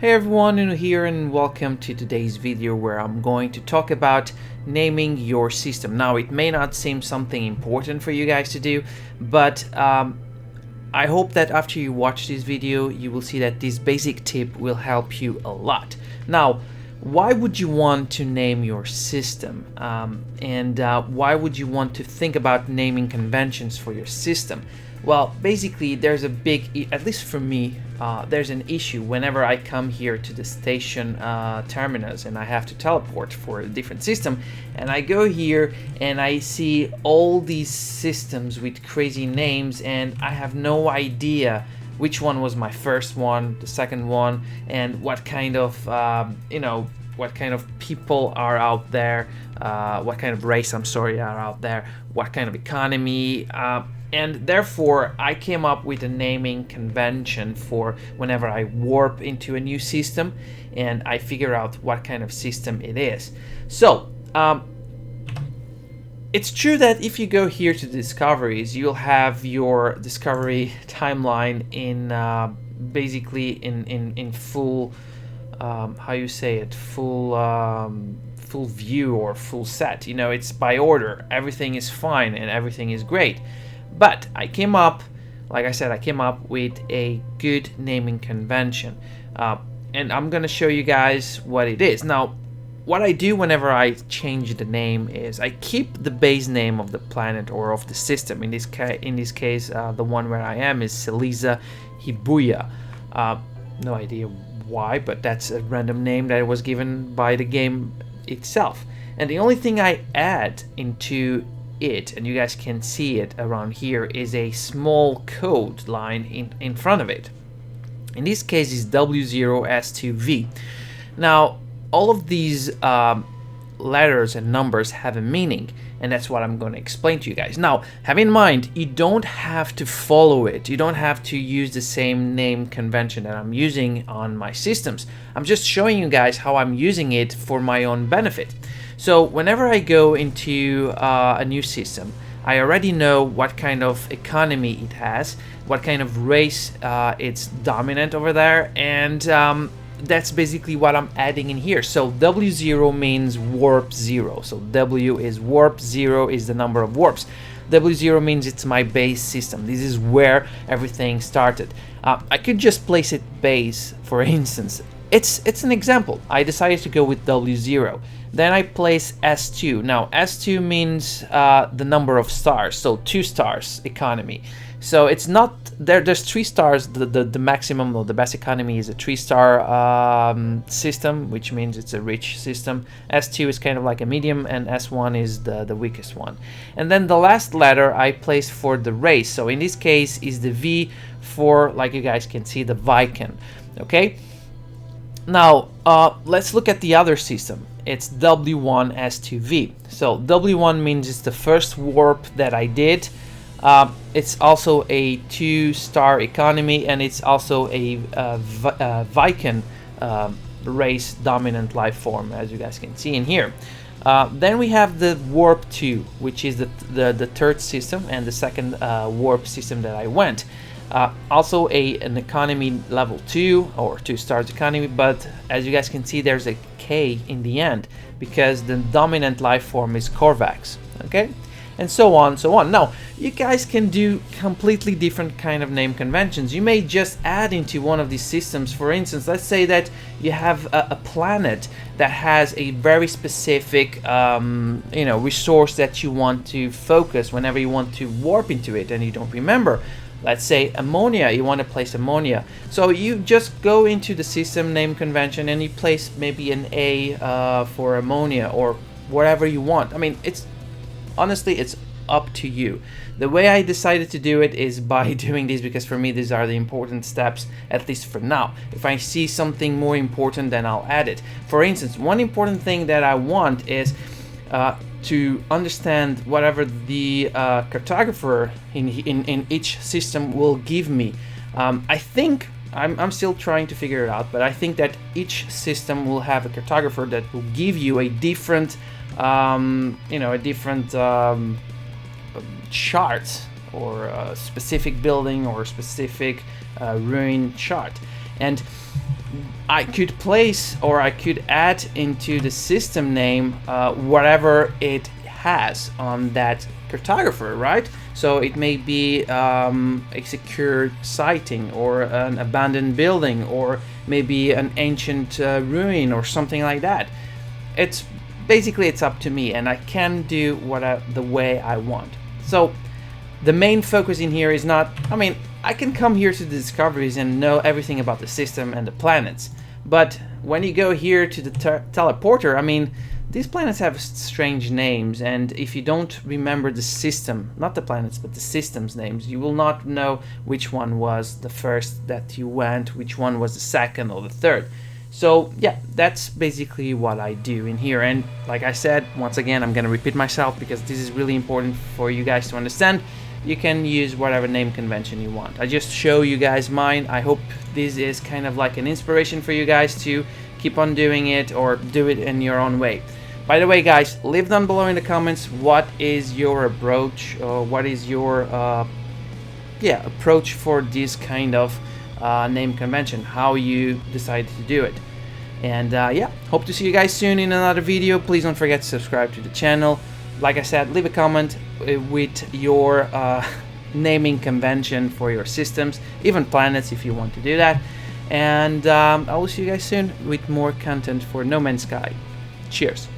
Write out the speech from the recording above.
Hey everyone, Inu here and welcome to today's video where I'm going to talk about naming your system. Now it may not seem something important for you guys to do, but I hope that after you watch this video you will see that this basic tip will help you a lot. Now, why would you want to name your system? Why would you want to think about naming conventions for your system? Well, basically there's a big, at least for me, there's an issue whenever I come here to the station terminus and I have to teleport for a different system, and I go here and I see all these systems with crazy names and I have no idea which one was my first one, the second one, and what kind of what kind of people are out there, what kind of race are out there, what kind of economy, and therefore I came up with a naming convention for whenever I warp into a new system and I figure out what kind of system it is. So it's true that if you go here to discoveries, you'll have your discovery timeline in basically in full how you say it, full view or full set. You know, it's by order, everything is fine and everything is great. But I came up, like I said, I came up with a good naming convention, and I'm gonna show you guys what it is. Now, what I do whenever I change the name is I keep the base name of the planet or of the system. In this case, the one where I am is Seliza Hibuya. No idea why, but that's a random name that was given by the game itself. And the only thing I add into it, and you guys can see it around here, is a small code line in front of it. In this case is W0S2V. Now all of these letters and numbers have a meaning, and that's what I'm going to explain to you guys. Now, have in mind, you don't have to follow it. You don't have to use the same name convention that I'm using on my systems. I'm just showing you guys how I'm using it for my own benefit. So whenever I go into a new system, I already know what kind of economy it has, what kind of race it's dominant over there, and that's basically what I'm adding in here. So W0 means warp 0. So W is warp, 0 is the number of warps. W0 means it's my base system. This is where everything started. I could just place it base, for instance. It's an example. I decided to go with W0. Then I place S2. Now S2 means the number of stars, so 2 stars economy. So it's not there's 3 stars. The maximum or the best economy is a 3-star system, which means it's a rich system. S2 is kind of like a medium, and S1 is the weakest one. And then the last letter I place for the race. So in this case is the V for, like you guys can see, the Viking. Okay. Now let's look at the other system. It's W1S2V. So W1 means it's the first warp that I did. It's also a 2-star economy, and it's also a Viking race dominant life form, as you guys can see in here. Then we have the warp 2, which is the third system and the second warp system that I went. Also an economy level 2 or 2 stars economy, but as you guys can see there's a K in the end because the dominant life form is Korvax. Okay, and so on, so on. Now you guys can do completely different kind of name conventions. You may just add into one of these systems. For instance, let's say that you have a planet that has a very specific resource that you want to focus whenever you want to warp into it and you don't remember. Let's say ammonia, you want to place ammonia. So you just go into the system name convention and you place maybe an A for ammonia or whatever you want. I mean, honestly, it's up to you. The way I decided to do it is by doing this because for me these are the important steps, at least for now. If I see something more important, then I'll add it. For instance, one important thing that I want is to understand whatever the cartographer in each system will give me. I think I'm still trying to figure it out, but I think that each system will have a cartographer that will give you a different chart or a specific building or a specific ruin chart. And I could place, or I could add into the system name whatever it has on that cartographer, right? So it may be a secure sighting, or an abandoned building, or maybe an ancient ruin, or something like that. It's basically, it's up to me, and I can do the way I want. So the main focus in here is not, I mean, I can come here to the discoveries and know everything about the system and the planets, but when you go here to the teleporter, I mean, these planets have strange names, and if you don't remember the system, not the planets, but the system's names, you will not know which one was the first that you went, which one was the second or the third. So yeah, that's basically what I do in here. And like I said, once again, I'm gonna repeat myself because this is really important for you guys to understand. You can use whatever name convention you want. I just show you guys mine. I hope this is kind of like an inspiration for you guys to keep on doing it, or do it in your own way. By the way, guys, leave down below in the comments what is your approach, or what is your approach for this kind of name convention, how you decided to do it. And yeah, hope to see you guys soon in another video. Please don't forget to subscribe to the channel. Like I said, leave a comment with your naming convention for your systems, even planets if you want to do that. And I will see you guys soon with more content for No Man's Sky. Cheers.